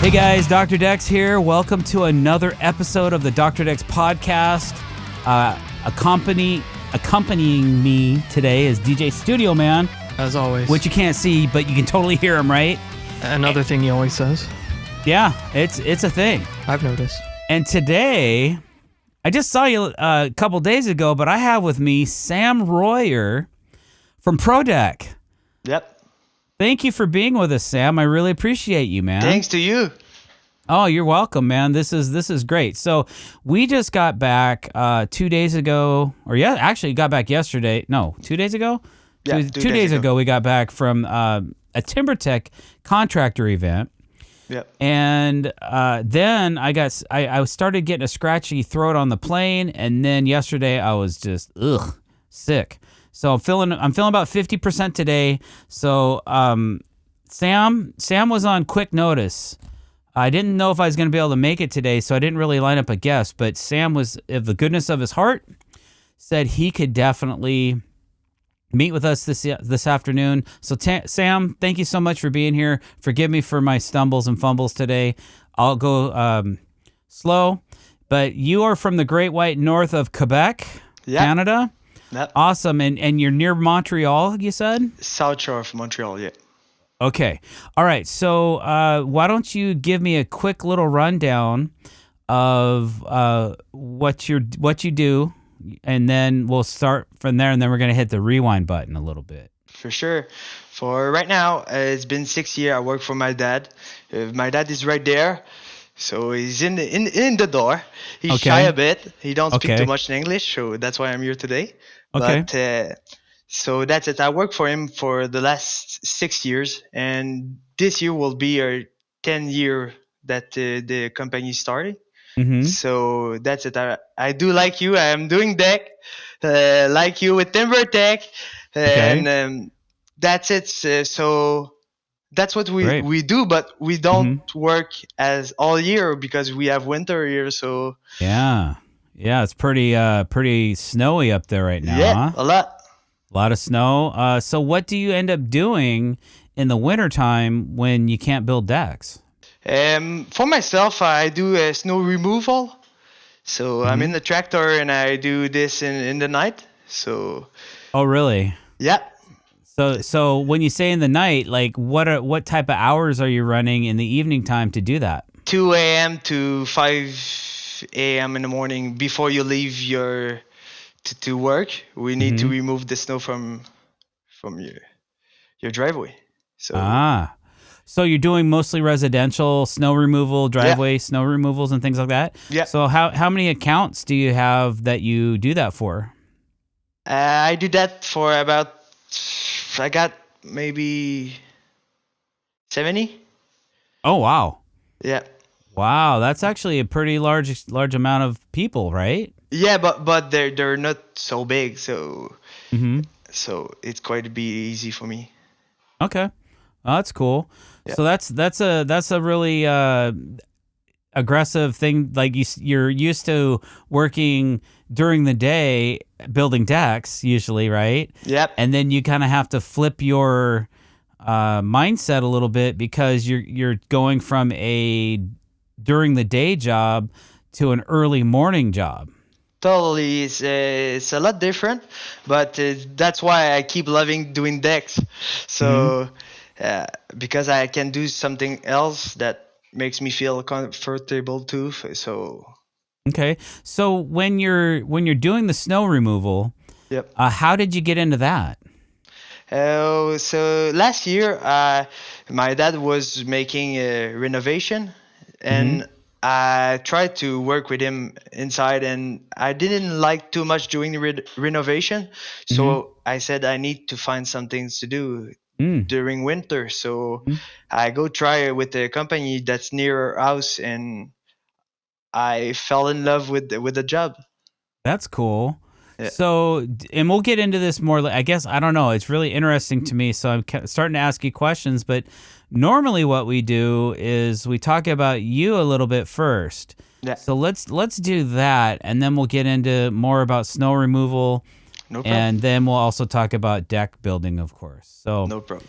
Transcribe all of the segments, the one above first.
Hey guys, Dr. Dex here. Welcome to another episode of the Dr. Dex podcast. Accompanying me today is DJ Studio Man. As always. Which you can't see, but you can totally hear him, right? Another thing he always says. Yeah, it's a thing. I've noticed. And today, I just saw you a couple days ago, but I have with me Sam Royer from ProDeck. Yep. Thank you for being with us, Sam. I really appreciate you, man. Thanks to you. Oh, you're welcome, man. This is great. So we just got back 2 days ago, or actually got back yesterday. No, 2 days ago? Yeah, two days ago we got back from a TimberTech contractor event. Yep. And then I started getting a scratchy throat on the plane, and then yesterday I was just sick. So I'm feeling about 50% today. So Sam was on quick notice. I didn't know if I was going to be able to make it today, so I didn't really line up a guest. But Sam was, of the goodness of his heart, said he could definitely meet with us this afternoon. So Sam, thank you so much for being here. Forgive me for my stumbles and fumbles today. I'll go slow. But you are from the Great White North of Quebec, Canada. Yep. Awesome. And you're near Montreal, you said? South Shore of Montreal, yeah. Okay. All right. So why don't you give me a quick little rundown of what you do, and then we'll start from there, and then we're going to hit the rewind button a little bit. For sure. For right now, it's been 6 years. I work for my dad. My dad is right there. So he's in the door. He's shy a bit. He don't speak too much in English, so that's why I'm here today. Okay. But so that's it. I worked for him for the last 6 years, and this year will be our 10 year that the company started. Mm-hmm. So that's it. I do like you. I am doing deck, like you with TimberTech, and that's it. So that's what we do, but we don't work as all year because we have winter here. So yeah, it's pretty snowy up there right now. Yeah, huh? a lot of snow. So what do you end up doing in the wintertime when you can't build decks? For myself, I do snow removal. So I'm in the tractor and I do this in the night. So. Oh, really? Yeah. So when you say in the night, like what type of hours are you running in the evening time to do that? 2 a.m. to 5 a.m. in the morning before you leave to work. We need to remove the snow from your driveway. So you're doing mostly residential snow removal, driveway snow removals and things like that? Yeah. So how many accounts do you have that you do that for? I do that for I got maybe 70. Oh, wow. Yeah. Wow, that's actually a pretty large amount of people, right? Yeah, but they're not so big, so so it's quite a bit easy for me. Okay. Oh, that's cool. Yeah. So that's a really aggressive thing. Like you're used to working during the day building decks usually, right? Yep. And then you kind of have to flip your mindset a little bit because you're going from a during the day job to an early morning job. Totally, it's a lot different, but that's why I keep loving doing decks. So because I can do something else that makes me feel comfortable too. So okay, so when you're doing the snow removal, how did you get into that? So last year, my dad was making a renovation, and I tried to work with him inside, and I didn't like too much doing the renovation. So I said I need to find some things to do during winter. So I go try it with a company that's near our house, and I fell in love with the job. That's cool. Yeah. So, and we'll get into this more. I guess, I don't know. It's really interesting to me. So I'm starting to ask you questions, but normally what we do is we talk about you a little bit first. Yeah. So let's do that, and then we'll get into more about snow removal. No problem. And then we'll also talk about deck building, of course. So no problem.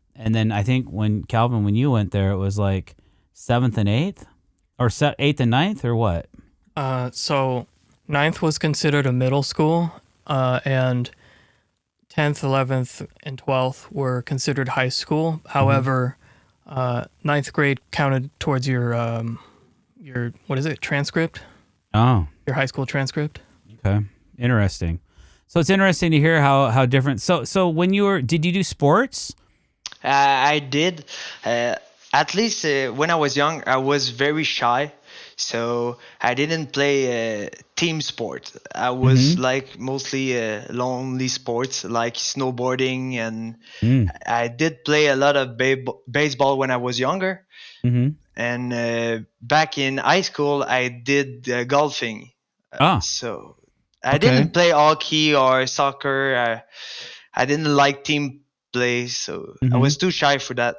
and then I think when Calvin, when you went there, it was like 7th and 8th, or 8th and 9th, or what? So ninth was considered a middle school, and 10th, 11th, and 12th were considered high school. However, ninth grade counted towards your what is it, transcript? Oh, Your high school transcript. okay, interesting. So it's interesting to hear how different. So when did you do sports? I did. At least when I was young, I was very shy. So I didn't play team sport. I was like mostly lonely sports like snowboarding, and I did play a lot of baseball when I was younger. And back in high school, I did golfing. So I didn't play hockey or soccer. I didn't like team play, so I was too shy for that.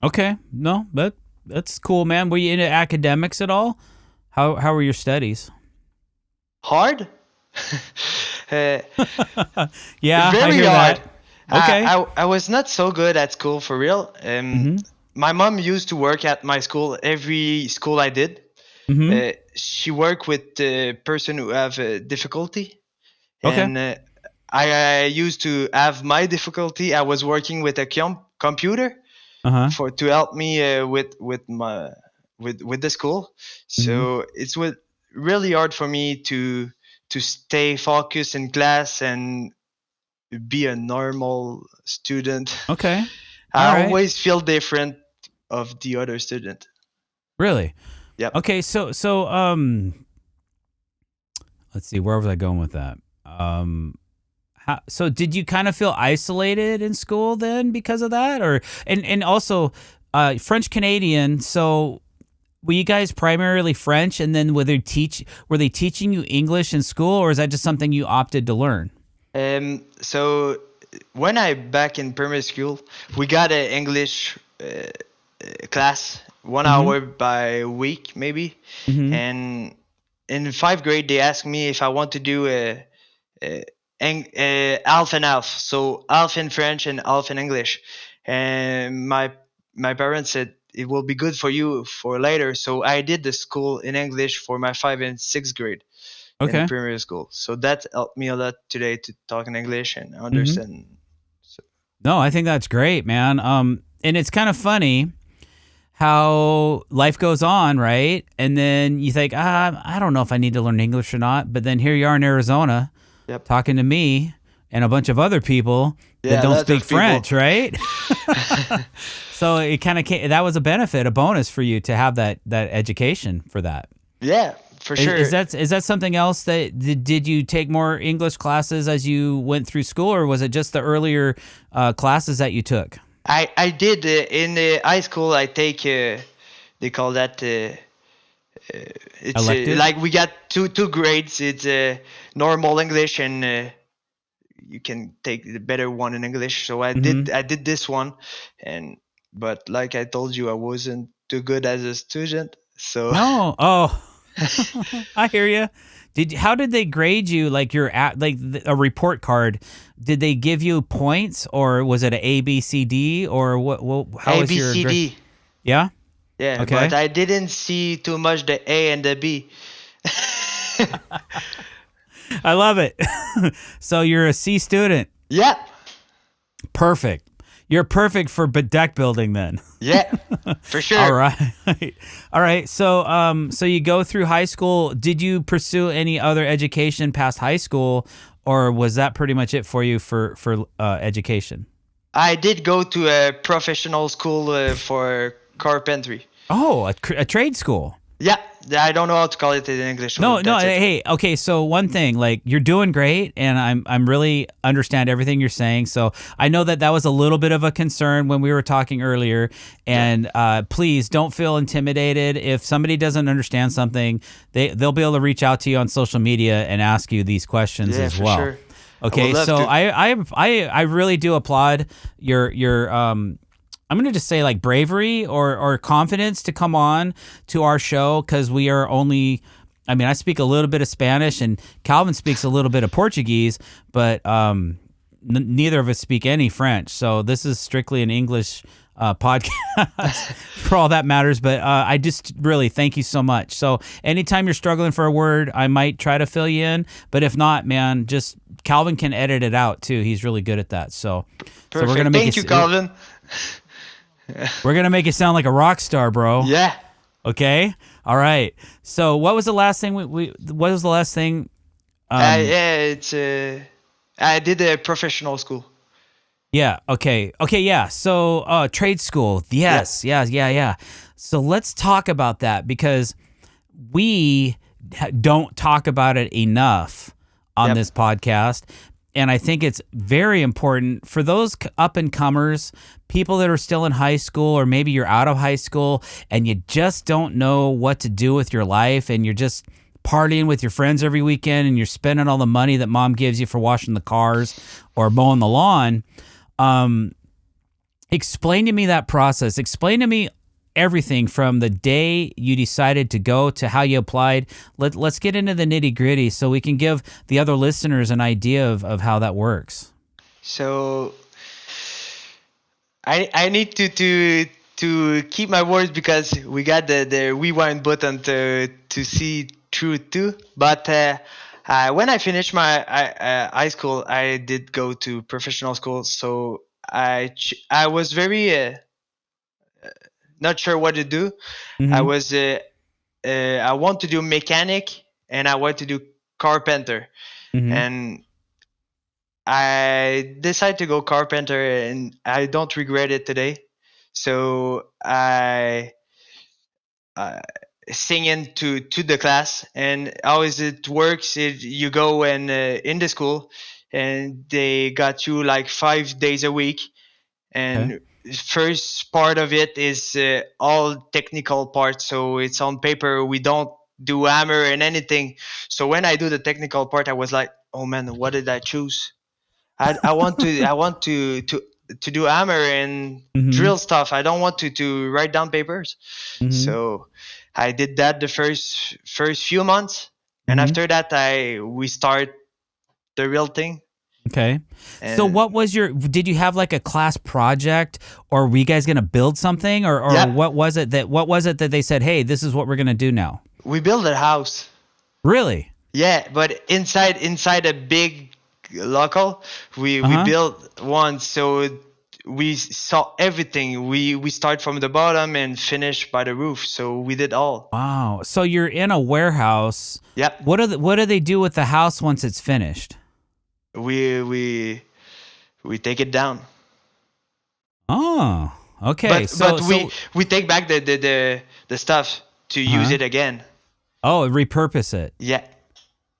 Okay, no, but that's cool, man. Were you into academics at all? How were your studies? Hard? Yeah, very I hear hard. that. Okay. I was not so good at school for real. My mom used to work at my school, every school I did. She worked with the person who have difficulty. Okay. And I used to have my difficulty. I was working with a computer to help me with the school. So it was really hard for me to stay focused in class and be a normal student. Okay. I always feel different of the other student. Really? Yep. Okay, so let's see, where was I going with that? So did you kind of feel isolated in school then because of that, or and also French Canadian? So were you guys primarily French, and then were they teaching you English in school, or is that just something you opted to learn? So when I back in primary school, we got an English class, 1 hour by week maybe, and in 5th grade they asked me if I want to do half and half, so half in French and half in English, and my parents said it will be good for you for later, so I did the school in English for my 5th and 6th grade in primary school. So that helped me a lot today to talk in English and understand. No, I think that's great, man. And it's kind of funny how life goes on, right? And then you think, I don't know if I need to learn English or not. But then here you are in Arizona, talking to me and a bunch of other people that don't speak French, right? So it kind of that was a benefit, a bonus for you to have that education for that. Yeah, for sure. Is that something else that did you take more English classes as you went through school, or was it just the earlier classes that you took? I did in high school. I take they call that it's like we got two grades. It's normal English, and you can take the better one in English. So I did this one, but like I told you, I wasn't too good as a student. So I hear you. How did they grade you? Like a report card? Did they give you points, or was it an A, B, C, D, or what? How was your ABCD? Yeah. Yeah. Okay. But I didn't see too much the A and the B. I love it. So you're a C student. Yeah. Perfect. You're perfect for deck building then. Yeah, for sure. All right. So you go through high school. Did you pursue any other education past high school, or was that pretty much it for you for education? I did go to a professional school for carpentry. Oh, a trade school. Yeah, I don't know how to call it in English. No. Hey, okay. So one thing, like, you're doing great, and I'm really understand everything you're saying. So I know that was a little bit of a concern when we were talking earlier. And please don't feel intimidated. If somebody doesn't understand something, they'll be able to reach out to you on social media and ask you these questions as well. Sure. Okay. So I really do applaud your I'm going to just say like bravery or confidence to come on to our show, because we are only, I speak a little bit of Spanish and Calvin speaks a little bit of Portuguese, but neither of us speak any French, so this is strictly an English podcast for all that matters. But I just really thank you so much. So anytime you're struggling for a word, I might try to fill you in. But if not, man, just Calvin can edit it out too. He's really good at that. So, Perfect. so we're gonna make Thank you, Calvin. We're gonna make it sound like a rock star, bro. Yeah. Okay. All right. So what was the last thing what was the last thing? I did a professional school. Yeah. Okay. Yeah. So, trade school. Yes. Yeah. So let's talk about that because we don't talk about it enough on this podcast. And I think it's very important for those up and comers, people that are still in high school, or maybe you're out of high school and you just don't know what to do with your life, and you're just partying with your friends every weekend and you're spending all the money that mom gives you for washing the cars or mowing the lawn. Explain to me that process. Explain to me everything from the day you decided to go to how you applied. Let's get into the nitty gritty so we can give the other listeners an idea of how that works. So I need to keep my words because we got the rewind button to see through too. But when I finished my high school, I did go to professional school. So I was very not sure what to do. Mm-hmm. I want to do mechanic and I want to do carpenter. Mm-hmm. And I decided to go carpenter, and I don't regret it today. So I sing into the class, and how is it works? You go and in the school, and they got you like 5 days a week, and first part of it is all technical part. So it's on paper. We don't do hammer and anything. So when I do the technical part, I was like, oh man, what did I choose? I want to do hammer and drill stuff. I don't want to write down papers. So I did that the first few months, and after that we start the real thing. Okay. So what was did you have like a class project, or were you guys going to build something, or what was it that they said, hey, this is what we're going to do now? We built a house. Really? Yeah, but inside a big local, we built one. So we saw everything. We start from the bottom and finish by the roof. So we did all. Wow. So you're in a warehouse. Yep. What do they do with the house once it's finished? We take it down. Oh, okay. But we take back the stuff to use it again. Oh, repurpose it. Yeah.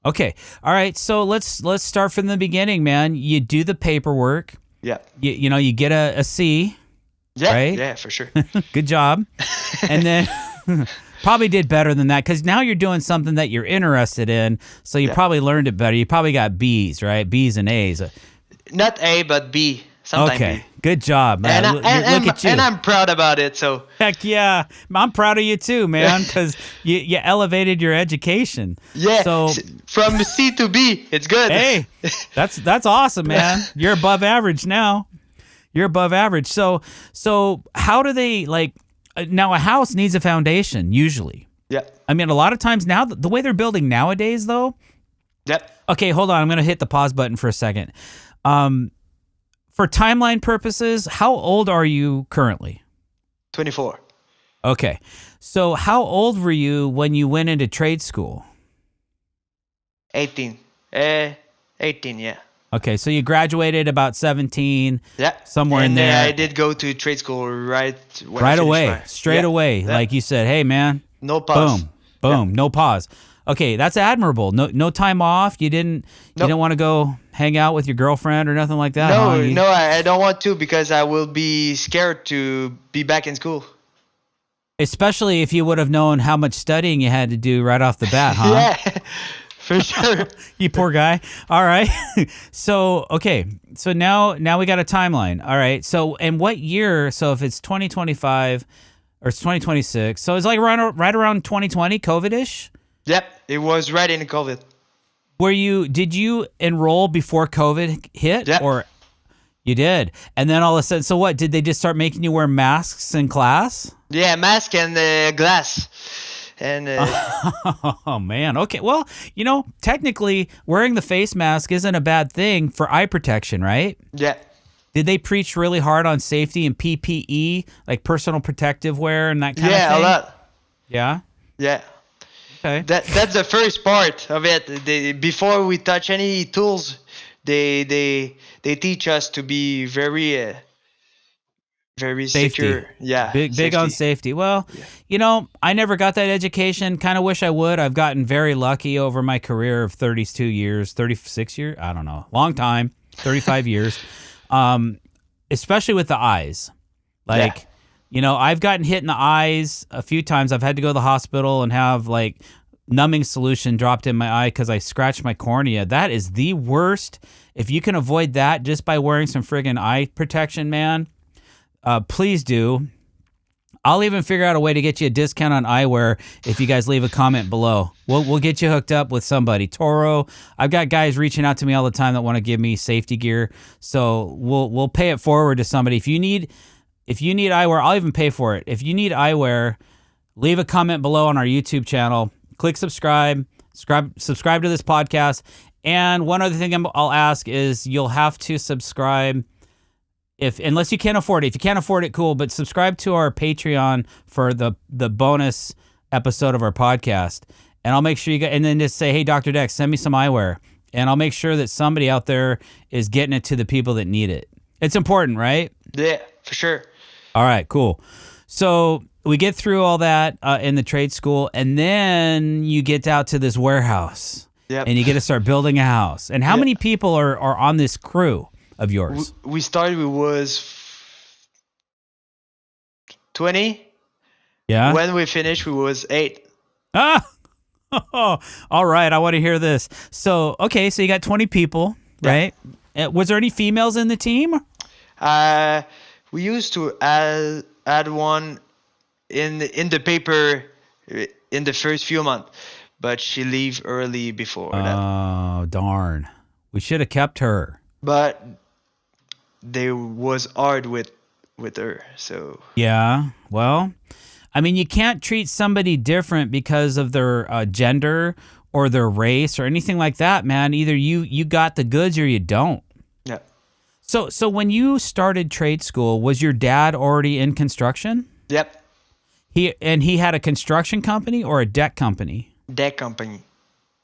Okay. All right. So let's start from the beginning, man. You do the paperwork. Yeah. You get a C. Yeah. Right? Yeah, for sure. Good job. And then probably did better than that, because now you're doing something that you're interested in. So you probably learned it better. You probably got B's, right? B's and A's. Not A, but B. Sometimes okay. B. Good job, man. Look at you. And I'm proud about it. So heck yeah, I'm proud of you too, man, because you elevated your education. Yeah. So from C to B, it's good. Hey, that's awesome, man. You're above average now. You're above average. So how do they now a house needs a foundation usually. Yeah. I mean, a lot of times now the way they're building nowadays though. Yep. Okay, hold on. I'm going to hit the pause button for a second. For timeline purposes, how old are you currently? 24. Okay. So how old were you when you went into trade school? 18. 18, yeah. Okay, so you graduated about 17. Yeah. Somewhere in there. I did go to trade school right away, straight away. Yeah. Like you said, hey man. No pause. Boom, no pause. Okay, that's admirable. No time off. You didn't want to go hang out with your girlfriend or nothing like that? No, I don't want to, because I will be scared to be back in school. Especially if you would have known how much studying you had to do right off the bat, huh? Yeah, for sure. You poor guy. All right. So, okay. So now we got a timeline. All right. So, and what year? So if it's 2025 or it's 2026, so it's like right around 2020, COVID-ish? Yep, it was right in COVID. Did you enroll before COVID hit? Yep. Or You did. And then all of a sudden, so what? Did they just start making you wear masks in class? Yeah, mask and glass. And Oh, man. Okay. Well, technically, wearing the face mask isn't a bad thing for eye protection, right? yeah. Did they preach really hard on safety and PPE, like personal protective wear and that kind of thing? Yeah, a lot. Yeah? Yeah. Okay. That's the first part of it. Before we touch any tools, they teach us to be very very Safety. secure. Yeah. Big on safety. Well, I never got that education. Kind of wish I would. I've gotten very lucky over my career of 32 years, 36 years. I don't know. Long time. 35 years. Especially with the eyes. Like, I've gotten hit in the eyes a few times. I've had to go to the hospital and have like numbing solution dropped in my eye because I scratched my cornea. That is the worst. If you can avoid that just by wearing some friggin' eye protection, man, please do. I'll even figure out a way to get you a discount on eyewear if you guys leave a comment below. We'll get you hooked up with somebody. Toro, I've got guys reaching out to me all the time that want to give me safety gear, so we'll pay it forward to somebody. If you need eyewear, I'll even pay for it. If you need eyewear, leave a comment below on our YouTube channel. Click subscribe to this podcast. And one other thing I'll ask is you'll have to subscribe unless you can't afford it. If you can't afford it, cool, but subscribe to our Patreon for the bonus episode of our podcast. And I'll make sure and then just say, hey, Dr. Dex, send me some eyewear. And I'll make sure that somebody out there is getting it to the people that need it. It's important, right? Yeah, for sure. All right, cool. So we get through all that in the trade school, and then you get out to this warehouse. Yep. And you get to start building a house. And how many people are on this crew of yours? We started, we was 20. Yeah. When we finished, we was 8. Ah! All right, I want to hear this. So, okay, so you got 20 people, right? Was there any females in the team? We used to add one in the paper in the first few months, but she leave early before that. Oh, darn. We should have kept her. But they was hard with her, so. Yeah, well, I mean, you can't treat somebody different because of their gender or their race or anything like that, man. Either you got the goods or you don't. Yeah. So when you started trade school, was your dad already in construction? Yep. He had a construction company or a deck company? Deck company.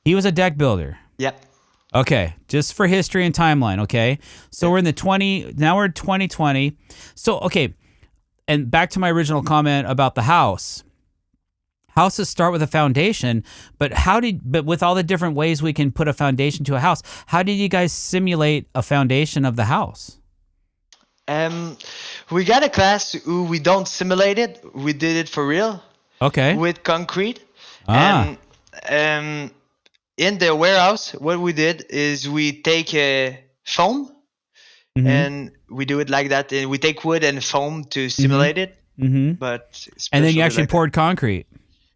He was a deck builder. Yep. Okay, just for history and timeline, okay? So we're in now we're in 2020. So, okay, and back to my original comment about the house. Houses start with a foundation, but with all the different ways we can put a foundation to a house, how did you guys simulate a foundation of the house? We got a class who we don't simulate it. We did it for real. Okay. With concrete. And in the warehouse, what we did is we take foam and we do it like that. And we take wood and foam to simulate it. Mm-hmm. But and then you actually poured concrete.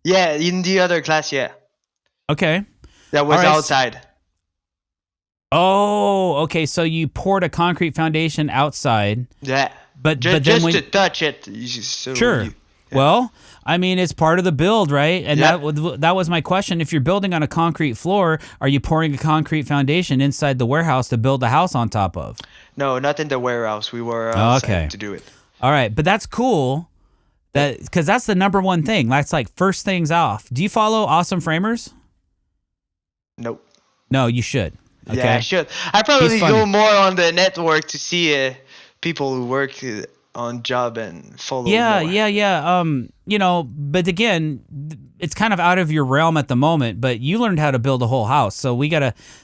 Yeah, in the other class, yeah. Okay. That was outside. Oh, okay. So you poured a concrete foundation outside. Yeah. But just then to touch it. Sure. Well, I mean, it's part of the build, right? And that was my question. If you're building on a concrete floor, are you pouring a concrete foundation inside the warehouse to build the house on top of? No, not in the warehouse. We were outside to do it. All right, but that's cool. Because that's the number one thing. That's like first things off. Do you follow Awesome Framers? Nope. No, you should. Okay? Yeah, I should. I probably go more on the network to see people who work on job and follow more. Yeah. But again, it's kind of out of your realm at the moment, but you learned how to build a whole house. So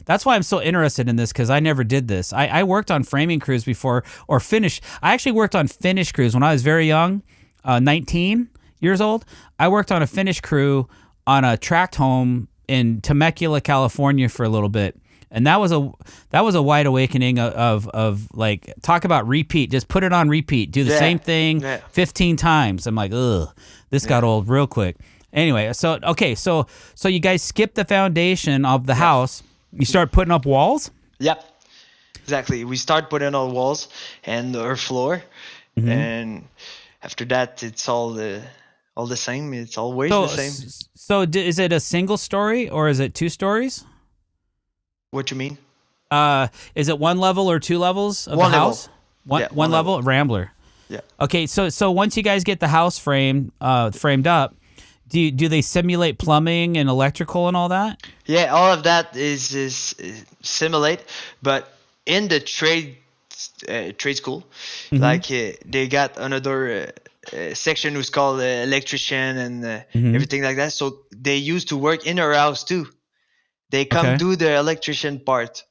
that's why I'm so interested in this, because I never did this. I worked on framing crews before, or finish. I actually worked on finish crews when I was very young, 19 years old. I worked on a finish crew on a tract home in Temecula, California for a little bit. And that was a wide awakening of like, talk about repeat. Just put it on repeat. Do the same thing 15 times. I'm like, ugh, this got old real quick. Anyway, so you guys skip the foundation of the house. You start putting up walls? Yep. exactly. We start putting on walls and our floor, and after that, it's all the same. It's always the same. Is it a single story or is it 2 stories? What you mean? Is it 1 level or 2 levels of One the level. house? One, Yeah, one one level? level. Rambler. Yeah. Okay, so once you guys get the house framed up, do they simulate plumbing and electrical and all that? Yeah, all of that is simulate, but in the trade school, like they got another section who's called electrician and everything like that. So they used to work in our house too. They come Okay. do the electrician part.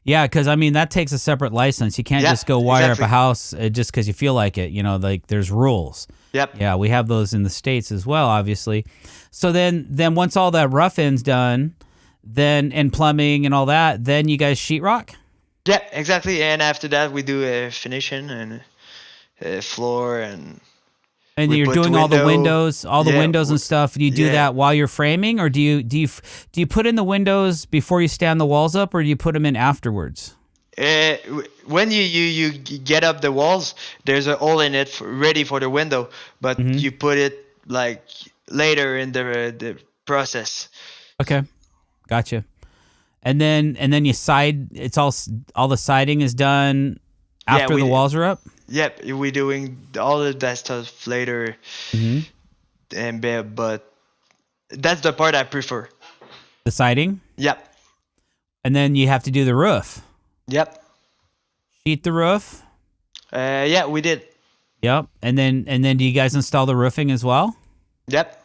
Yeah, because I mean that takes a separate license. You can't Yeah, just go wire up exactly. a house just because you feel like it. You know, like there's rules. Yep. Yeah, we have those in the States as well, obviously. So then once all that rough end's done, then and plumbing and all that, then you guys sheetrock? Yeah, exactly. And after that, we do finishing and floor and And we you're put doing all the windows, Yeah, and stuff. Do you do yeah. that while you're framing, or do you put in the windows before you stand the walls up, or do you put them in afterwards? When you get up the walls, there's a hole in it ready for the window, but you put it like later in the process. Okay, gotcha. And then you side. It's all the siding is done after the walls are up. Yep, we're doing all of that stuff later, but that's the part I prefer. The siding, Yep, and then you have to do the roof. yep, Sheet the roof. yeah, we did. Yep. And then do you guys install the roofing as well? Yep,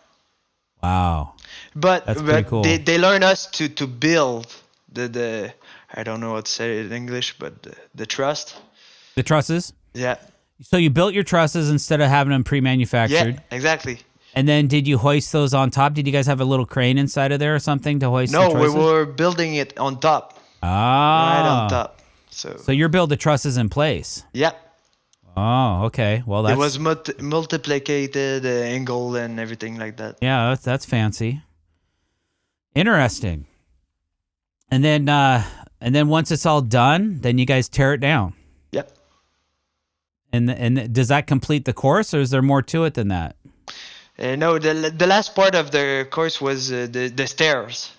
Wow. but That's pretty cool. they learn us to build the I don't know what to say in English, but the trust. The trusses. Yeah. So you built your trusses instead of having them pre-manufactured. Yeah, exactly. And then did you hoist those on top? Did you guys have a little crane inside of there or something to hoist the No, we trusses? were building it on top. Ah. Right on top. So you're building the trusses in place. Yeah. Oh, okay. Well, that's... It was multiplicated, angle and everything like that. Yeah, that's fancy. Interesting. And then once it's all done, then you guys tear it down. Yep. And does that complete the course, or is there more to it than that? No, the last part of the course was the stairs.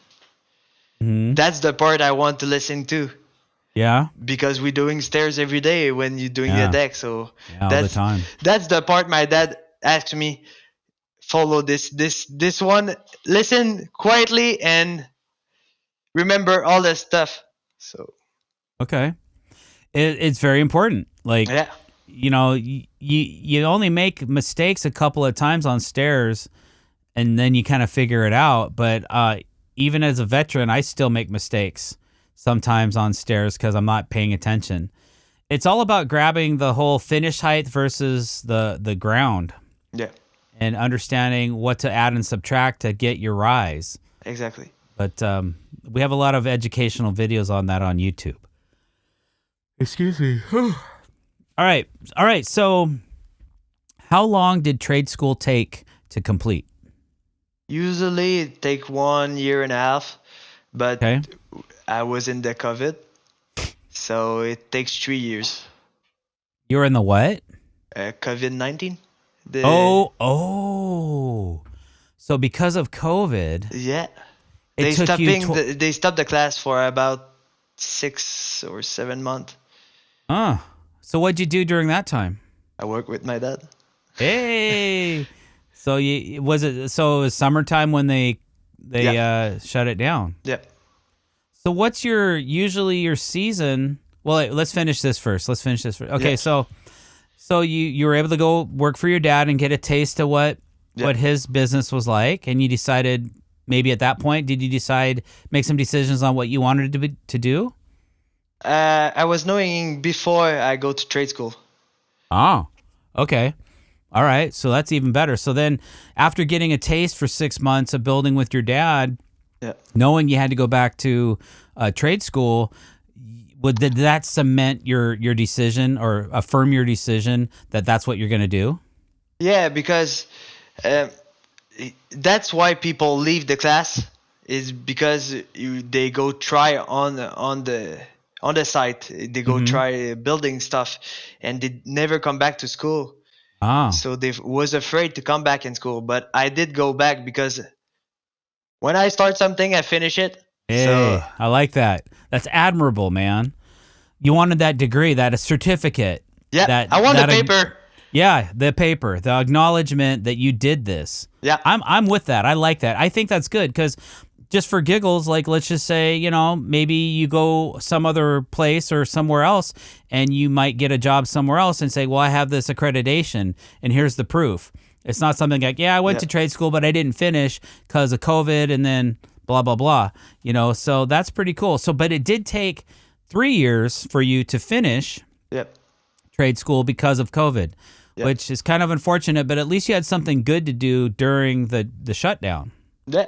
That's the part I want to listen to. Yeah. Because we're doing stairs every day when you're doing the deck. So all the time. That's the part my dad asked me, follow this one, listen quietly and remember all the stuff. So Okay. It's very important. Like, yeah. you know, you only make mistakes a couple of times on stairs, and then you kind of figure it out. But even as a veteran, I still make mistakes sometimes on stairs because I'm not paying attention. It's all about grabbing the whole finish height versus the ground. Yeah. And understanding what to add and subtract to get your rise. Exactly. But we have a lot of educational videos on that on YouTube. Excuse me. All right. So how long did trade school take to complete? Usually it take 1.5 years, but Okay. I was in the COVID, so it takes 3 years. You were in the what? COVID-19. Oh. So because of COVID, Yeah. it took you They stopped the class for about 6 or 7 months. So what'd you do during that time? I work with my dad. Hey. So it was summertime when they shut it down. Yeah. So what's usually your season? Well, let's finish this first. Okay, Yeah. so you were able to go work for your dad and get a taste of what his business was like, and you decided maybe at that point, did you make some decisions on what you wanted to do? I was knowing before I go to trade school. Oh, okay. All right. So that's even better. So then after getting a taste for 6 months of building with your dad, knowing you had to go back to trade school, did that cement your decision or affirm your decision that that's what you're going to do? Yeah, because that's why people leave the class, is because they go try on on the site. They go try building stuff, and they never come back to school. Ah. So they was afraid to come back in school. But I did go back because when I start something, I finish it. Hey, So I like that. That's admirable, man. You wanted that degree, that a certificate. yeah, I want the paper. Yeah, the paper, the acknowledgement that you did this. Yeah. I'm with that. I like that. I think that's good because just for giggles, like let's just say, maybe you go some other place or somewhere else and you might get a job somewhere else and say, well, I have this accreditation and here's the proof. It's not something like, I went to trade school, but I didn't finish because of COVID and then blah, blah, blah. So that's pretty cool. So, but it did take 3 years for you to finish trade school because of COVID. Yep. Which is kind of unfortunate, but at least you had something good to do during the shutdown. Yeah.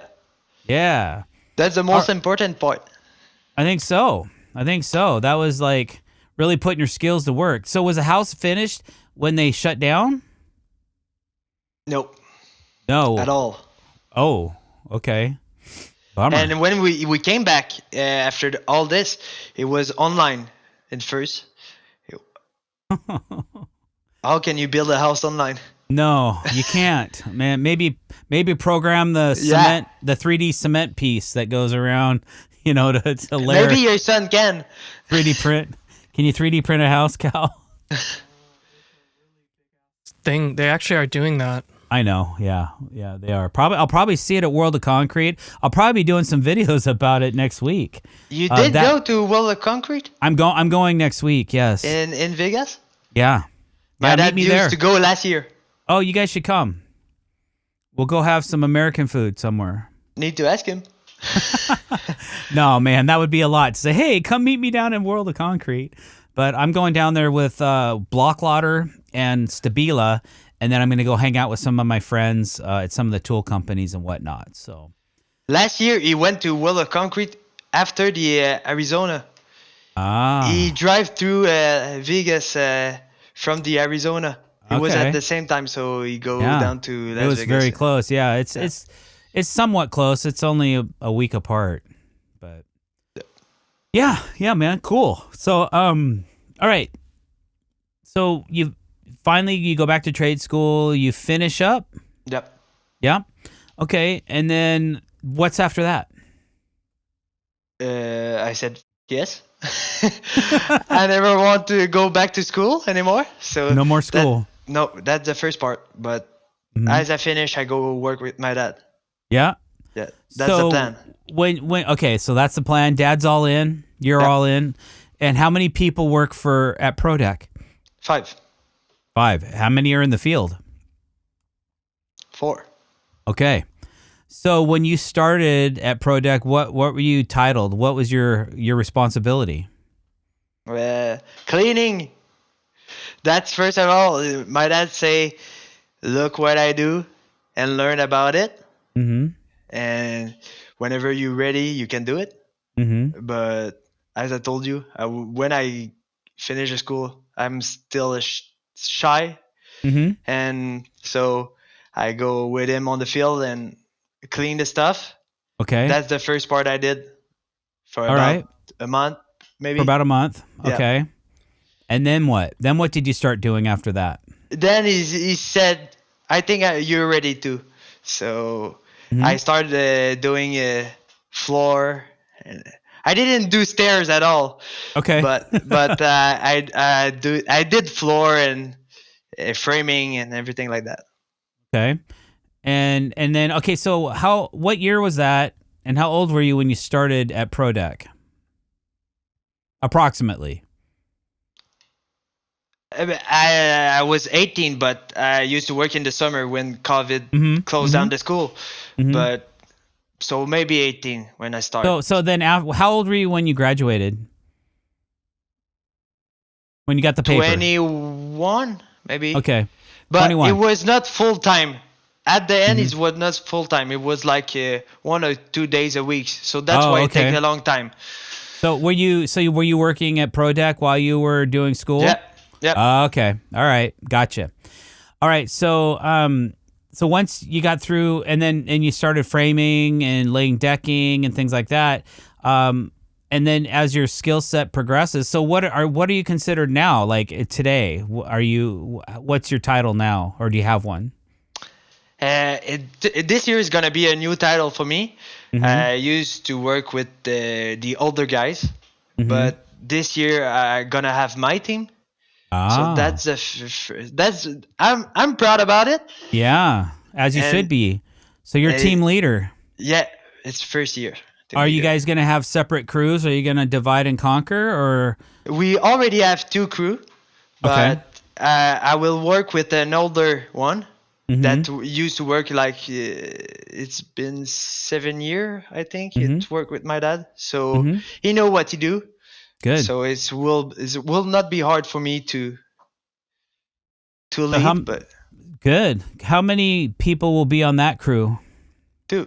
Yeah. That's the most important part. I think so. That was like really putting your skills to work. So was the house finished when they shut down? Nope. No. At all. Oh, okay. Bummer. And when we came back after all this, it was online at first. How can you build a house online? No, you can't, man. Maybe program the cement, the 3D cement piece that goes around, to layer. Maybe your son can. 3D print. Can you 3D print a house, Cal? They actually are doing that. I know. Yeah, they are. I'll probably see it at World of Concrete. I'll probably be doing some videos about it next week. You did go to World of Concrete? I'm going next week. Yes. In Vegas? Yeah. My dad used to go last year. Oh, you guys should come. We'll go have some American food somewhere. Need to ask him. No, man, that would be a lot to say, hey, come meet me down in World of Concrete. But I'm going down there with Blocklotter and Stabila, and then I'm going to go hang out with some of my friends at some of the tool companies and whatnot. So last year, he went to World of Concrete after the Arizona. He drive through Vegas from the Arizona. It was at the same time, so he go down to Las Vegas. It was very close. Yeah, it's somewhat close. It's only a week apart, but yeah, man, cool. So all right. So you go back to trade school. You finish up. Yep. Yeah. Okay, and then what's after that? I said yes. I never want to go back to school anymore. So no more school. That's the first part. But as I finish, I go work with my dad. Yeah. Yeah. That's the plan. Okay, so that's the plan. Dad's all in. You're all in. And how many people work at ProDeck? 5. How many are in the field? 4. Okay. So when you started at ProDeck, what were you titled? What was your responsibility? Cleaning. That's first of all. My dad say, look what I do and learn about it. Mm-hmm. And whenever you're ready, you can do it. Mm-hmm. But as I told you, when I finish the school, I'm still shy. Mm-hmm. And so I go with him on the field and clean the stuff. Okay. That's the first part I did for about a month, maybe. For about a month. Okay. Yeah. And then what? Then what did you start doing after that? Then he said, I think you're ready to. So I started doing a floor. And I didn't do stairs at all. Okay. But I did floor and framing and everything like that. Okay. And then so what year was that, and how old were you when you started at ProDeck? Approximately. I was 18, but I used to work in the summer when COVID closed down the school. Mm-hmm. But so maybe 18 when I started. So then how old were you when you graduated? When you got the paper? 21, maybe. Okay. But 21. It was not full time. At the end, it was not full time. It was like 1 or 2 days a week. So that's why it takes a long time. So were you working at ProDeck while you were doing school? Yeah. Okay. All right. Gotcha. All right. So so once you got through and you started framing and laying decking and things like that, And then as your skill set progresses, so what are you considered now? Like today, what's your title now, or do you have one? This year is gonna be a new title for me. Mm-hmm. I used to work with the older guys, Mm-hmm. but this year I'm gonna have my team. So Ah, that's I'm proud about it. yeah, as you should And be. So you're team leader. yeah, it's first year. Team Are you leader. guys going to have separate crews? Are you going to divide and conquer, or We already have 2 crew, okay? but I will work with an older one Mm-hmm. that used to work like it's been 7 year I think Mm-hmm. it worked with my dad, so Mm-hmm. he know what to do. Good. So it will not be hard for me to So how lead, but good? How many people will be on that crew? 2.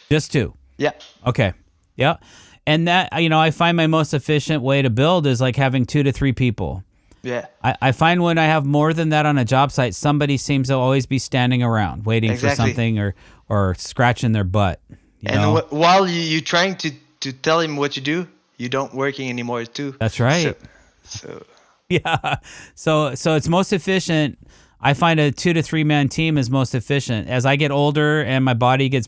Just 2. Yeah. Okay. Yeah. And that, I find my most efficient way to build is like having 2 to 3 people. Yeah. I find when I have more than that on a job site, somebody seems to always be standing around waiting for Exactly. something or scratching their butt. And while you trying to tell him what to do, you don't working anymore too. That's right. So Yeah. So it's most efficient. I find a 2 to 3 man team is most efficient. As I get older and my body gets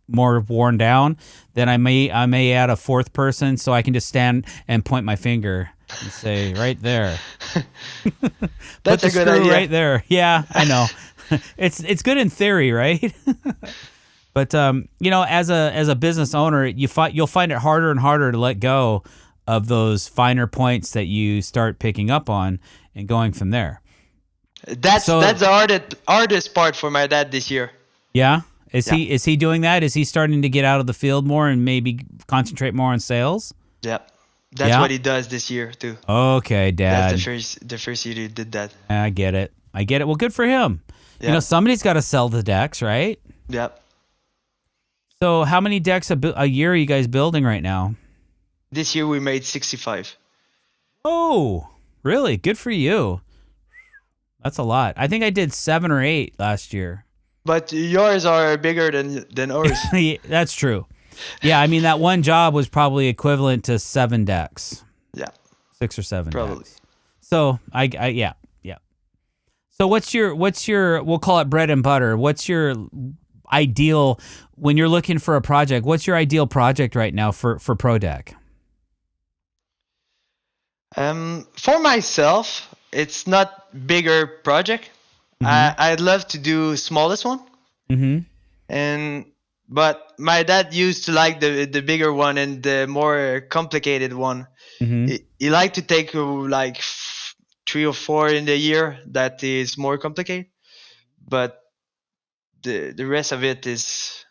more worn down, then I may add a 4th person so I can just stand and point my finger and say right there. that's a good idea. Right there. Yeah, I know. It's good in theory, right? But as a business owner, you'll find it harder and harder to let go of those finer points that you start picking up on and going from there. That's the hardest part for my dad this year. Yeah. Is he doing that? Is he starting to get out of the field more and maybe concentrate more on sales? Yeah. That's what he does this year too. Okay, Dad. That's the first year he did that. I get it. Well, good for him. Yeah. Somebody's got to sell the decks, right? Yeah. So how many decks a year are you guys building right now? This year we made 65. Oh, really? Good for you. That's a lot. I think I did 7 or 8 last year. But yours are bigger than ours. That's true. Yeah, I mean that one job was probably equivalent to 7 decks. Yeah. 6 or 7 probably. decks. So yeah. So what's your we'll call it bread and butter. What's your ideal when you're looking for a project? What's your ideal project right now for Pro Deck? For myself, it's not bigger project. Mm-hmm. I'd love to do smallest one. Mm-hmm. But my dad used to like the bigger one and the more complicated one. Mm-hmm. He liked to take like 3 or 4 in the year that is more complicated. But the rest of it it's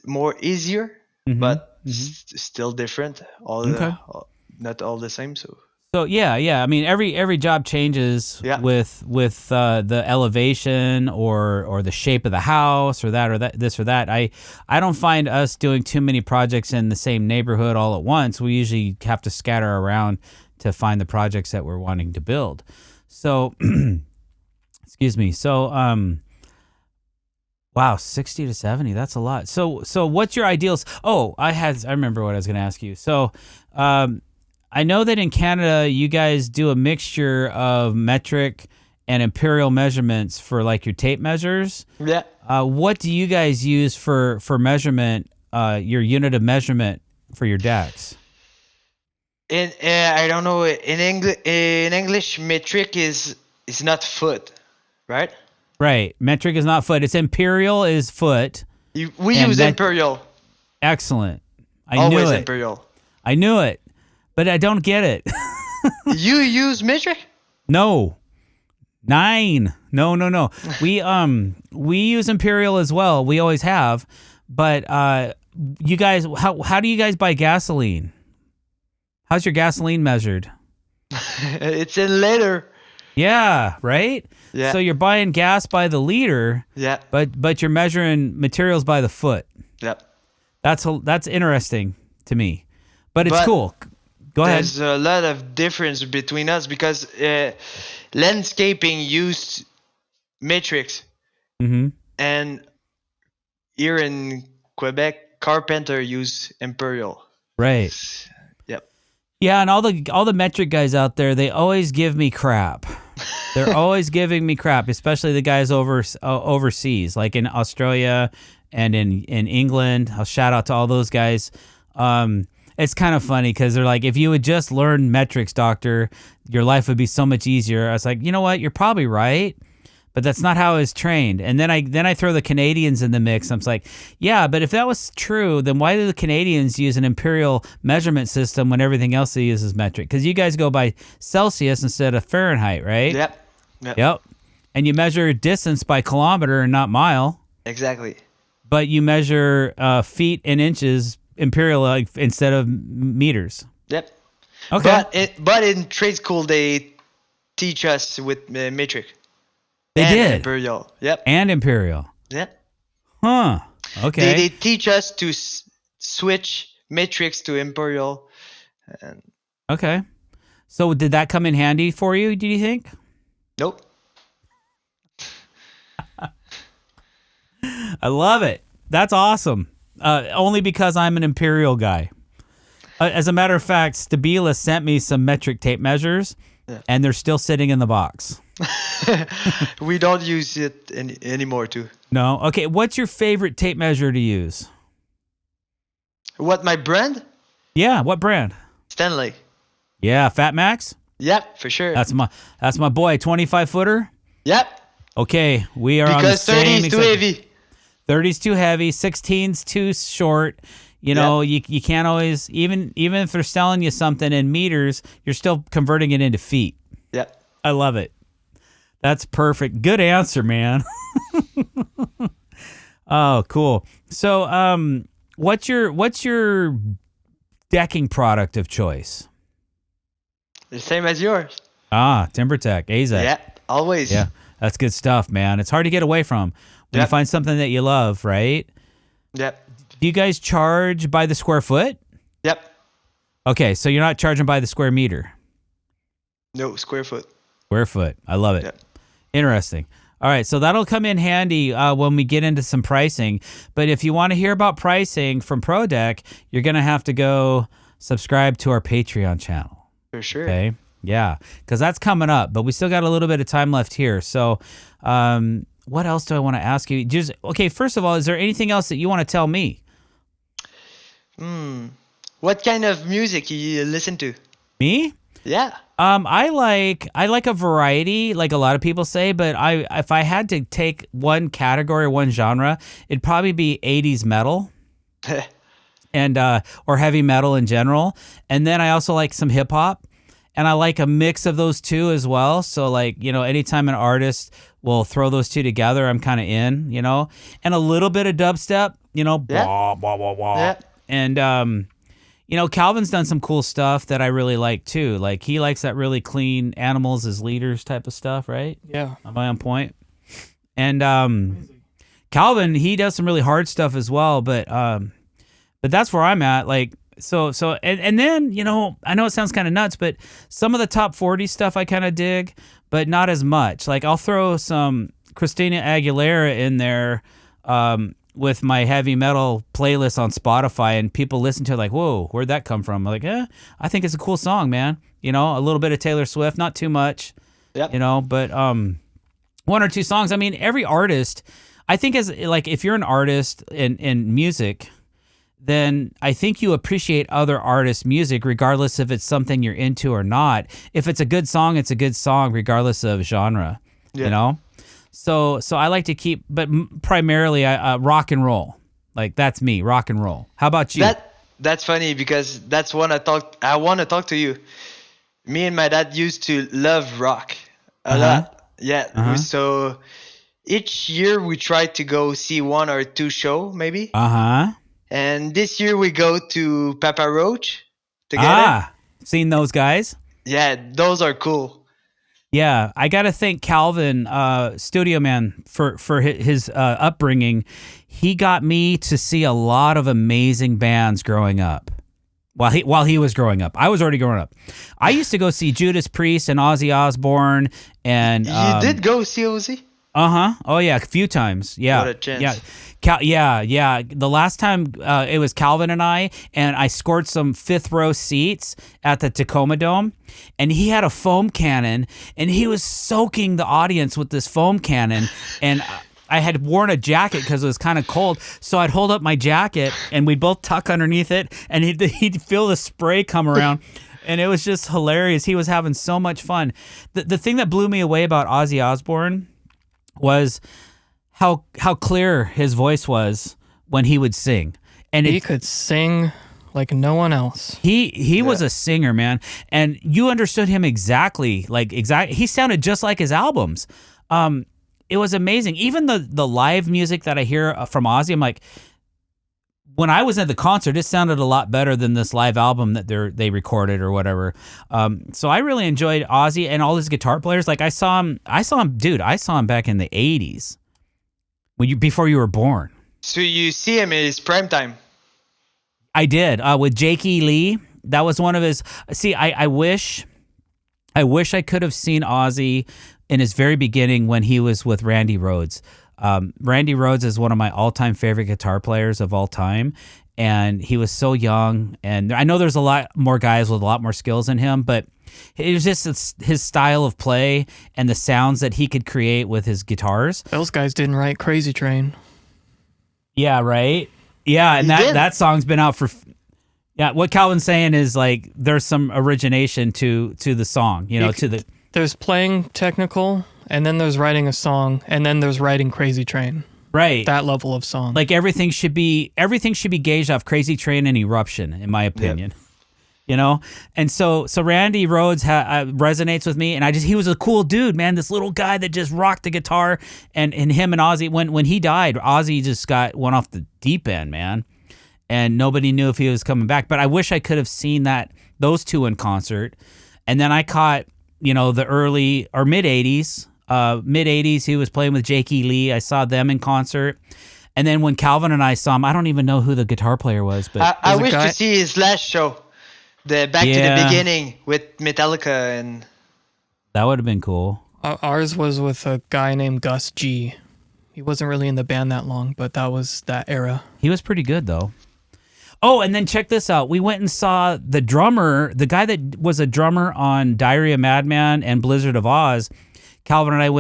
more easier, Mm-hmm. but Mm-hmm. still different. Not all the same. So yeah. I mean, every job changes with the elevation or the shape of the house or this or that. I don't find us doing too many projects in the same neighborhood all at once. We usually have to scatter around to find the projects that we're wanting to build. So, excuse me. So, wow, 60 to 70. That's a lot. So what's your ideals? Oh, I remember what I was going to ask you. So, I know that in Canada, you guys do a mixture of metric and imperial measurements for like your tape measures. Yeah. What do you guys use for measurement, your unit of measurement for your decks? I don't know. In English, metric is not foot, right? Right. Metric is not foot. It's imperial is foot. We use imperial. Excellent. Always imperial. I knew it. But I don't get it. You use metric? No. 9. No. We use imperial as well. We always have. But you guys, how do you guys buy gasoline? How's your gasoline measured? It's in liter. Yeah, right? Yeah. So you're buying gas by the liter. Yeah. But you're measuring materials by the foot. Yeah. That's interesting to me. But it's cool. Go ahead. There's a lot of difference between us because landscaping used metrics, and here in Quebec, Carpentry use imperial. Right. Yep. Yeah, and all the metric guys out there, they always give me crap. They're always giving me crap, especially the guys overseas, like in Australia and in England. I'll shout out to all those guys. It's kind of funny because they're like, if you would just learn metrics, doctor, your life would be so much easier. I was like, you know what? You're probably right, but that's not how I was trained. And then I throw the Canadians in the mix. I'm like, yeah, but if that was true, then why do the Canadians use an imperial measurement system when everything else they use is metric? Because you guys go by Celsius instead of Fahrenheit, right? Yep. And you measure distance by kilometer and not mile. Exactly. But you measure feet and inches imperial instead of meters. Yep. Okay. But in trade school they teach us with metric. They and did. Imperial. Yep. And imperial. Yep. Huh. Okay. They teach us to switch metrics to imperial. And Okay. So did that come in handy for you, do you think? nope. I love it. That's awesome. Only because I'm an imperial guy. As a matter of fact, Stabila sent me some metric tape measures, and they're still sitting in the box. We don't use it anymore too. No? Okay, what's your favorite tape measure to use? What, my brand? Yeah, what brand? Stanley. Yeah, Fat Max? Yep, for sure. That's my boy, 25-footer? Yep. Okay, we are on the Because 30 same is too heavy. 30's too heavy, 16's too short. You know, you can't always, even if they're selling you something in meters, you're still converting it into feet. Yep. I love it. That's perfect. Good answer, man. Oh, cool. So, what's your decking product of choice? The same as yours. TimberTech, AZEK. Yeah, always. Yeah, that's good stuff, man. It's hard to get away from when you find something that you love, right? Yep. Do you guys charge by the square foot? Yep. Okay, so you're not charging by the square meter. No, square foot. Square foot. I love it. Yep. Interesting. All right, so that'll come in handy when we get into some pricing. But if you want to hear about pricing from ProDeck, you're going to have to go subscribe to our Patreon channel. For sure. Okay? Yeah, because that's coming up. But we still got a little bit of time left here. So what else do I want to ask you? Okay, first of all, is there anything else that you want to tell me? What kind of music you listen to? Me? Yeah. I like a variety, like a lot of people say, but if I had to take one category or one genre, it'd probably be 80s metal and or heavy metal in general. And then I also like some hip hop, and I like a mix of those two as well. So like, you know, anytime an artist will throw those two together, I'm kind of in, you know, and a little bit of dubstep, you know, blah, blah, blah, blah. Yeah. And you know, Calvin's done some cool stuff that I really like too. Like he likes that really clean animals as leaders type of stuff, right? Yeah. Am I on point? And Calvin, he does some really hard stuff as well, but that's where I'm at. Like and then, you know, I know it sounds kind of nuts, but some of the top 40 stuff I kind of dig, but not as much. Like I'll throw some Christina Aguilera in there with my heavy metal playlist on Spotify, and people listen to it like, whoa, where'd that come from? I'm like, I think it's a cool song, man. You know, a little bit of Taylor Swift, not too much, you know, but one or two songs. I mean, every artist, I think if you're an artist in music, then I think you appreciate other artists' music regardless if it's something you're into or not. If it's a good song, it's a good song regardless of genre, you know? So I like to keep, but primarily rock and roll. Like that's me, rock and roll. How about you? That's funny because that's one I want to talk to you. Me and my dad used to love rock a lot. Yeah. So each year we try to go see one or two show maybe. And this year we go to Papa Roach together. Seen those guys? Yeah, those are cool. Yeah, I got to thank Calvin, Studio Man, for his upbringing. He got me to see a lot of amazing bands growing up. While he was growing up, I was already growing up. I used to go see Judas Priest and Ozzy Osbourne, and you did go see Ozzy? Oh yeah, a few times. Yeah. What a chance. Yeah. Yeah. The last time it was Calvin and I scored some fifth row seats at the Tacoma Dome, and he had a foam cannon, and he was soaking the audience with this foam cannon, and I had worn a jacket because it was kind of cold, so I'd hold up my jacket, and we'd both tuck underneath it, and he'd feel the spray come around. And it was just hilarious. He was having so much fun. The thing that blew me away about Ozzy Osbourne was how clear his voice was when he would sing. And he could sing like no one else. He was a singer, man. And you understood him exactly. He sounded just like his albums. It was amazing. Even the live music that I hear from Ozzy, I'm like, when I was at the concert, it sounded a lot better than this live album that they recorded or whatever. So I really enjoyed Ozzy and all his guitar players. Like I saw him back in the 80s before you were born. So you see him in his prime time. I did with Jake E. Lee. That was one of his. See, I wish I could have seen Ozzy in his very beginning when he was with Randy Rhoads. Randy Rhoads is one of my all-time favorite guitar players of all time, and he was so young. And I know there's a lot more guys with a lot more skills than him, but it was just his style of play and the sounds that he could create with his guitars. Those guys didn't write Crazy Train. Yeah, right. Yeah, and that song's been out for. Yeah, what Calvin's saying is like there's some origination to the song, There's playing technical, and then there's writing a song, and then there's writing Crazy Train. Right. That level of song. Like everything should be gauged off Crazy Train and Eruption, in my opinion. Yep. And so Randy Rhoads resonates with me, and he was a cool dude, man. This little guy that just rocked the guitar, and him and Ozzy. When he died, Ozzy just went off the deep end, man, and nobody knew if he was coming back. But I wish I could have seen those two in concert, and then I caught the early or mid 80s. Mid 80s, he was playing with Jake E. Lee. I saw them in concert. And then when Calvin and I saw him, I don't even know who the guitar player was. But I wish to see his last show, to the beginning with Metallica. And that would have been cool. Ours was with a guy named Gus G. He wasn't really in the band that long, but that was that era. He was pretty good, though. Oh, and then check this out. We went and saw the drummer, the guy that was a drummer on Diary of Madman and Blizzard of Oz. Calvin and I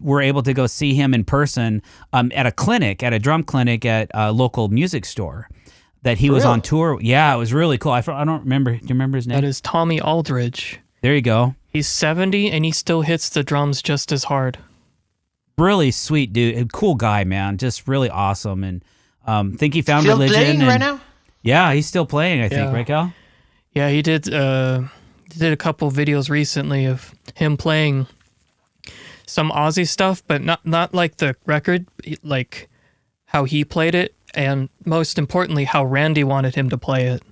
were able to go see him in person at a drum clinic at a local music store that he was on tour. Yeah, it was really cool. I don't remember. Do you remember his name? That is Tommy Aldridge. There you go. He's 70 and he still hits the drums just as hard. Really sweet dude. Cool guy, man. Just really awesome. And think he found still religion. Playing right now? Yeah, he's still playing, I think, right, Cal? Yeah, he did a couple videos recently of him playing some Ozzy stuff, but not like the record, like how he played it, and most importantly, how Randy wanted him to play it.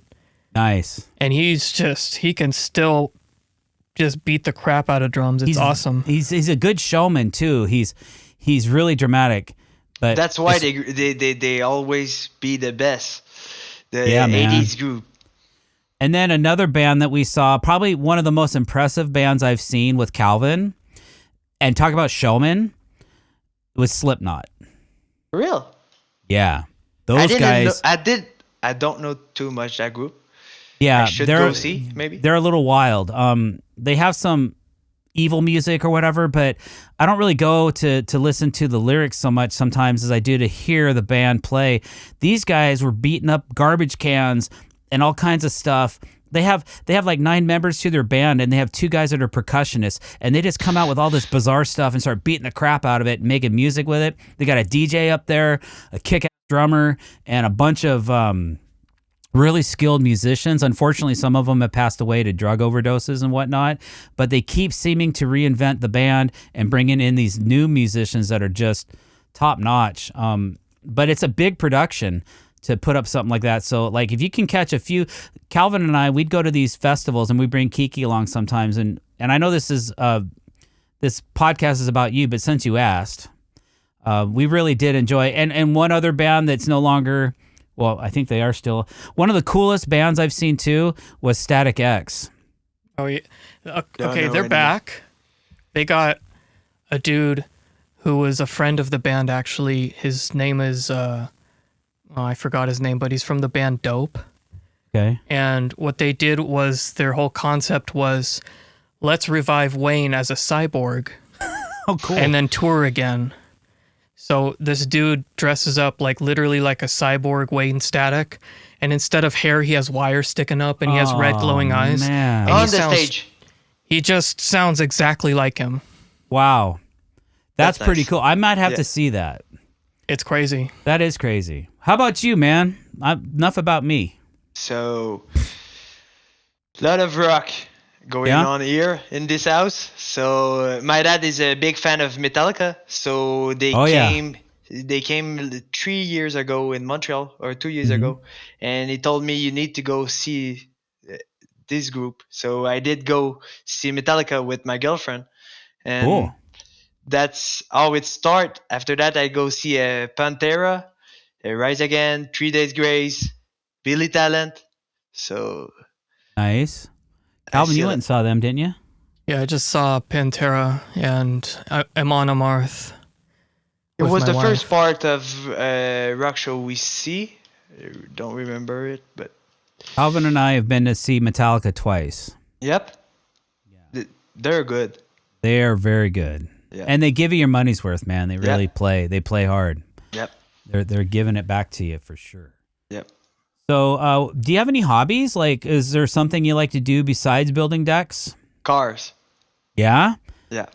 Nice. And he can still just beat the crap out of drums. It's awesome. He's a good showman too. He's really dramatic. But that's why they always be the best. The 80s group. And then another band that we saw, probably one of the most impressive bands I've seen with Calvin, and talk about showman, was Slipknot. For real? Yeah. Those guys. I don't know too much that group. Yeah. I should go see, maybe. They're a little wild. They have some evil music or whatever, but I don't really go to listen to the lyrics so much sometimes as I do to hear the band play. These guys were beating up garbage cans and all kinds of stuff. They have like 9 members to their band, and they have 2 guys that are percussionists, and they just come out with all this bizarre stuff and start beating the crap out of it and making music with it. They got a DJ up there, a kick-ass drummer, and a bunch of really skilled musicians. Unfortunately, some of them have passed away to drug overdoses and whatnot, but they keep seeming to reinvent the band and bringing in these new musicians that are just top-notch. But it's a big production to put up something like that. So, like, if you can catch a few, Calvin and I, we'd go to these festivals and we bring Kiki along sometimes. And I know this podcast is about you, but since you asked, we really did enjoy. And one other band that's no longer, well, I think they are still, one of the coolest bands I've seen too was Static X. Oh yeah. Okay, they're back. They got a dude who was a friend of the band. Actually, his name is I forgot his name, but he's from the band Dope. Okay. And what they did was their whole concept was, let's revive Wayne as a cyborg. Oh, cool. And then tour again. So this dude dresses up like literally like a cyborg Wayne Static, and instead of hair, he has wires sticking up, and he has red glowing eyes. Man. And On the stage. He just sounds exactly like him. Wow. That's pretty nice. cool. I might have to see that. It's crazy. That is crazy. How about you, man? Enough about me. So, a lot of rock going on here in this house. So my dad is a big fan of Metallica. So they came 3 years ago in Montreal, or 2 years ago, and he told me you need to go see this group. So I did go see Metallica with my girlfriend, and Cool. that's how it started. After that, I go see Pantera, Rise Again, 3 Days Grace, Billy Talent. So Nice. Calvin, you went and saw them, didn't you? Yeah, I just saw Pantera and Amon Amarth. it was the wife. first part of rock show we see. I don't remember it, but Calvin and I have been to see Metallica twice. yep. They're good. They are very good. Yeah. And they give you your money's worth, man. They really play. They play hard. Yep. They're giving it back to you for sure. Yep. So, do you have any hobbies? Like, is there something you like to do besides building decks? Cars. Yeah. Yeah.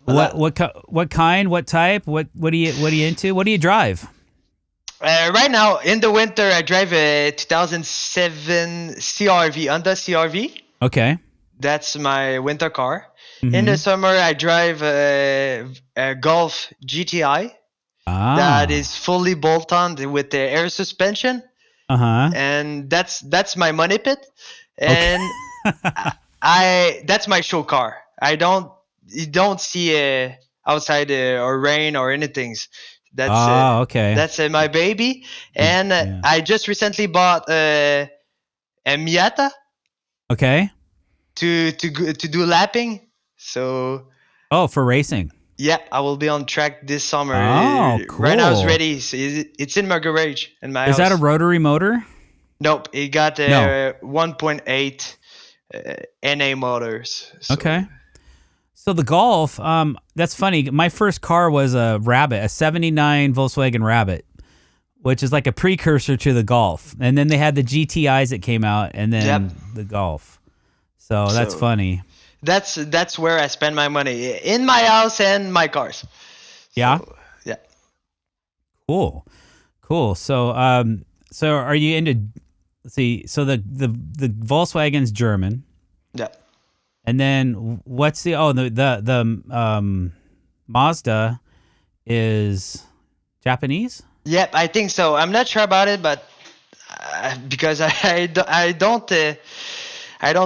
What kind? What type? What are you into? What do you drive? Right now, in the winter, I drive a 2007 CRV, Honda CRV. Okay. That's my winter car. In the summer, I drive a Golf GTI that is fully bolt-on with the air suspension. Uh-huh. And that's my money pit. And that's my show car. You don't see outside or rain or anything. That's okay. That's my baby. And I just recently bought a Miata. Okay. To do lapping. So for racing. yeah, I will be on track this summer. Oh, cool. Right now it's ready. So it's in my garage in my house. Is that a rotary motor? Nope, it got 1.8 NA motors. So. Okay. So the Golf, that's funny. My first car was a Rabbit, a 79 Volkswagen Rabbit, which is like a precursor to the Golf. And then they had the GTIs that came out, and then the Golf. So that's funny. That's where I spend my money, in my house and my cars. Yeah. So, yeah. Cool. So so are you into? Let's see. So the Volkswagen's German. Yeah. And then what's the Mazda is Japanese? Yep, I think so. I'm not sure about it, but because I don't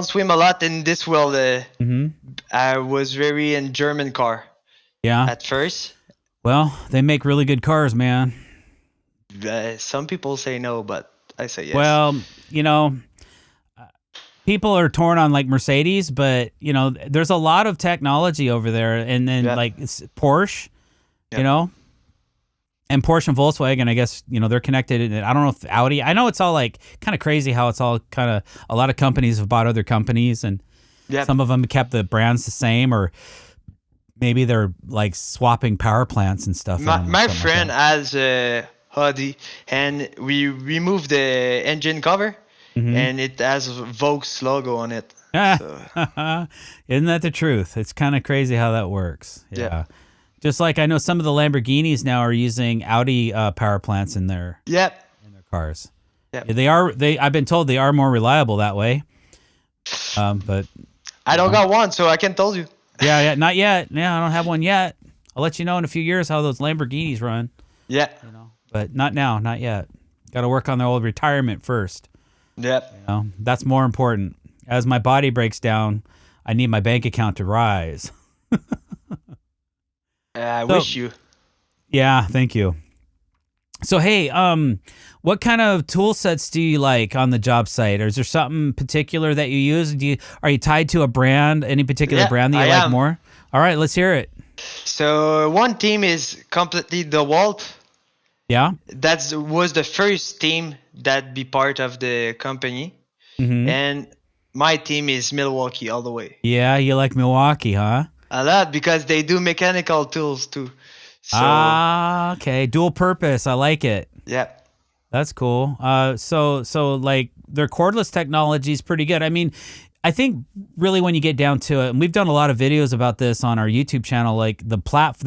swim a lot in this world. I was very in German car. Yeah. At first. Well, they make really good cars, man. Some people say no, but I say yes. Well, people are torn on like Mercedes, but there's a lot of technology over there, and then like it's Porsche, and Porsche and Volkswagen, I guess they're connected. And I don't know if Audi. I know it's all like kind of crazy how it's all kind of a lot of companies have bought other companies, and some of them kept the brands the same, or maybe they're like swapping power plants and stuff. My friend has a Audi, and we removed the engine cover. And it has a Volks logo on it. So. Isn't that the truth? It's kind of crazy how that works. Yeah. Just like I know some of the Lamborghinis now are using Audi power plants in their cars. Yeah. I've been told they are more reliable that way. But I don't got one, so I can't tell you. Yeah, not yet. Yeah, I don't have one yet. I'll let you know in a few years how those Lamborghinis run. Yeah. But not now, not yet. Got to work on their old retirement first. Yep. That's more important. As my body breaks down, I need my bank account to rise. I wish you. Yeah, thank you. So, hey, what kind of tool sets do you like on the job site? Or is there something particular that you use? Are you tied to a brand, any particular brand that you like more? All right, let's hear it. So one team is completely DeWalt. Yeah. That was the first team that be part of the company, Mm-hmm. and my team is Milwaukee all the way. Yeah, you like Milwaukee, huh? A lot because they do mechanical tools too. So Ah, okay. Dual purpose. I like it. yeah, That's cool. So like their cordless technology is pretty good. I mean, I think really when you get down to it, and we've done a lot of videos about this on our YouTube channel, like the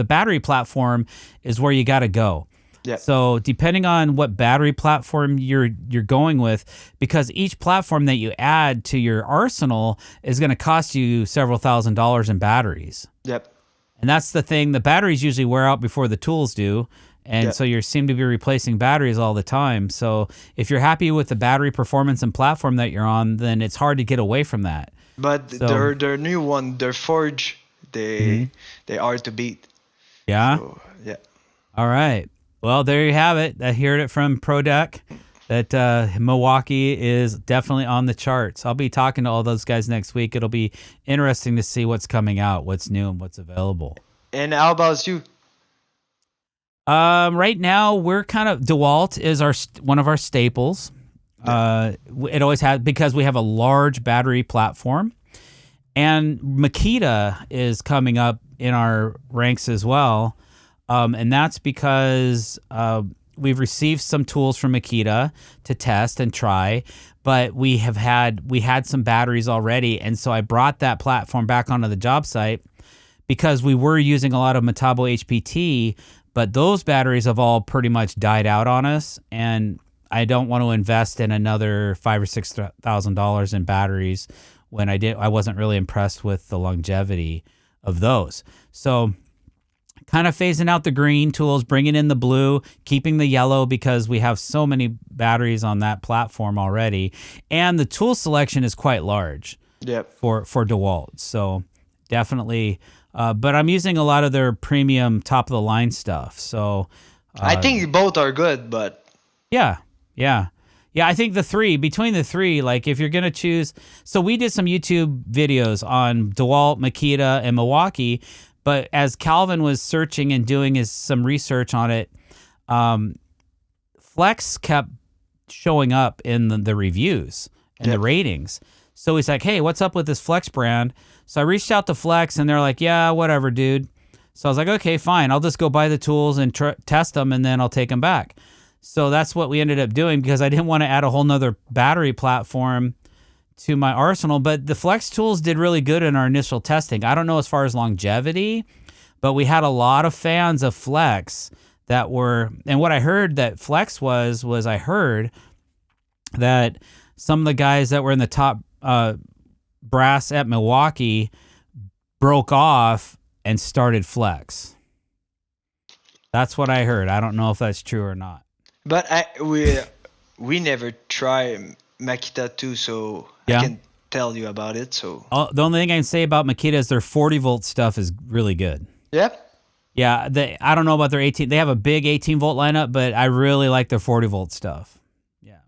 battery platform is where you got to go. yeah. So depending on what battery platform you're going with, because each platform that you add to your arsenal is going to cost you several $1,000s in batteries. Yep. And that's the thing. The batteries usually wear out before the tools do. And so you seem to be replacing batteries all the time. So if you're happy with the battery performance and platform that you're on, then it's hard to get away from that. But So, their new one, their Forge, they are to beat. yeah. So, yeah. All right. Well, there you have it. I heard it from ProDeck that Milwaukee is definitely on the charts. I'll be talking to all those guys next week. It'll be interesting to see what's coming out, what's new, and what's available. And how about you? Right now we're kind of DeWalt is one of our staples. It always has because we have a large battery platform, and Makita is coming up in our ranks as well, and that's because we've received some tools from Makita to test and try, but we had some batteries already, and so I brought that platform back onto the job site because we were using a lot of Metabo HPT. But those batteries have all pretty much died out on us, and I don't want to invest in another $5,000 or $6,000 in batteries when I wasn't really impressed with the longevity of those. So, kind of phasing out the green tools, bringing in the blue, keeping the yellow because we have so many batteries on that platform already, and the tool selection is quite large. Yep. For DeWalt, so definitely. But I'm using a lot of their premium top of the line stuff. So I think both are good, but yeah. I think between the three, like if you're gonna choose, so we did some YouTube videos on DeWalt, Makita, and Milwaukee. But as Calvin was searching and doing some research on it, Flex kept showing up in the reviews and the ratings. So he's like, hey, what's up with this Flex brand? So I reached out to Flex, and they're like, yeah, whatever, dude. So I was like, okay, fine. I'll just go buy the tools and test them, and then I'll take them back. So that's what we ended up doing because I didn't want to add a whole nother battery platform to my arsenal. But the Flex tools did really good in our initial testing. I don't know as far as longevity, but we had a lot of fans of Flex that were, and what I heard that Flex was I heard that some of the guys that were in the top brass at Milwaukee broke off and started Flex. That's what I heard. I don't know if that's true or not. But we never try Makita too, so Yeah. I can tell you about it. So The only thing I can say about Makita is their 40 volt stuff is really good. yep. Yeah, I don't know about their 18. They have a big 18 volt lineup, but I really like their 40 volt stuff. Yeah,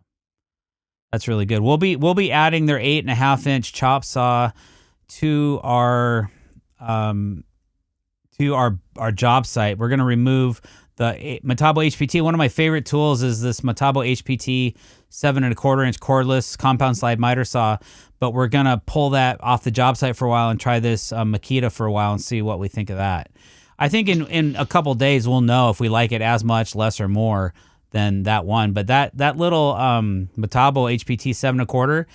that's really good. We'll be adding their 8.5 inch chop saw to our job site. We're gonna remove the Metabo HPT. One of my favorite tools is this Metabo HPT 7.25 inch cordless compound slide miter saw. But we're gonna pull that off the job site for a while and try this Makita for a while and see what we think of that. I think in a couple days we'll know if we like it as much, less, or more than that one. But that little Metabo HPT 7.25,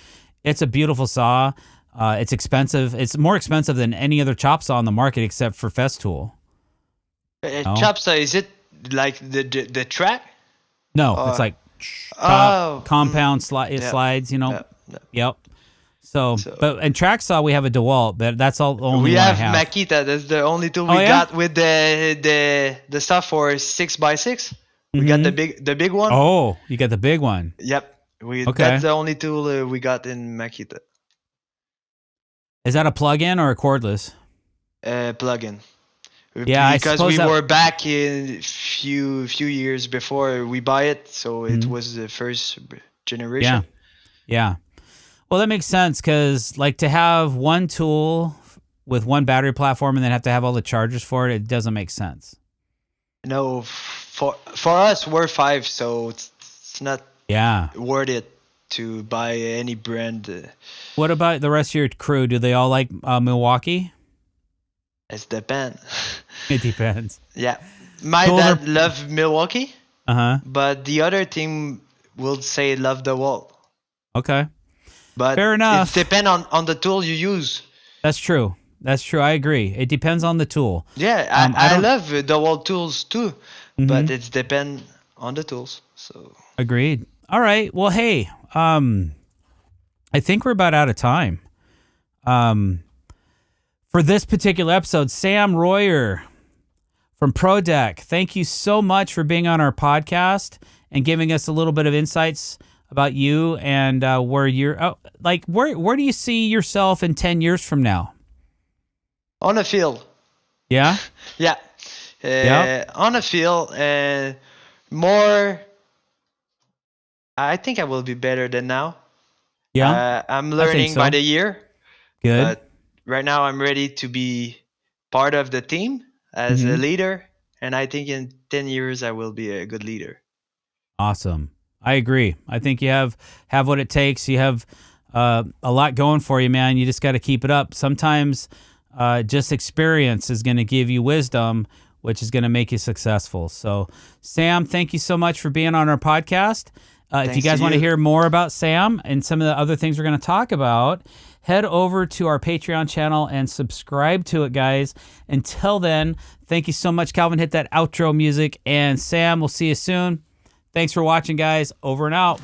it's a beautiful saw. It's expensive. It's more expensive than any other chop saw on the market except for Festool. Chop saw, is it like the track? No, it's like compound slides. You know. Yep. So, but in track saw we have a DeWalt, but that's all the only we one have. I have. Makita. That's the only tool we got with the stuff for 6x6. We got the big one. Oh, you got the big one. Yep. That's the only tool we got in Makita. Is that a plug-in or a cordless? Plug-in. Yeah, because we were back in few years before we buy it, so it was the first generation. Yeah. Well, that makes sense because like to have one tool with one battery platform and then have to have all the chargers for it. It doesn't make sense. No, for us we're 5, so it's not worth it to buy any brand. What about the rest of your crew? Do they all like Milwaukee? It depends. It depends. Yeah, my dad loves Milwaukee. But the other team will say love the wall. Okay. But fair enough. It depends on the tool you use. That's true. I agree. It depends on the tool. Yeah, I love the wall tools too, but it depends on the tools. So agreed. All right. Well, hey, I think we're about out of time. For this particular episode, Sam Royer from ProDeck, thank you so much for being on our podcast and giving us a little bit of insights about you and where you're where do you see yourself in 10 years from now? On the field. Yeah? Yeah. On the field, more. I think I will be better than now. Yeah. I'm learning by the year. Good. But right now I'm ready to be part of the team as a leader, and I think in 10 years I will be a good leader. Awesome. I agree. I think you have what it takes. You have a lot going for you, man. You just got to keep it up. Sometimes just experience is going to give you wisdom, which is going to make you successful. So, Sam, thank you so much for being on our podcast. If you guys want to hear more about Sam and some of the other things we're going to talk about, head over to our Patreon channel and subscribe to it, guys. Until then, thank you so much, Calvin. Hit that outro music. And Sam, we'll see you soon. Thanks for watching, guys. Over and out.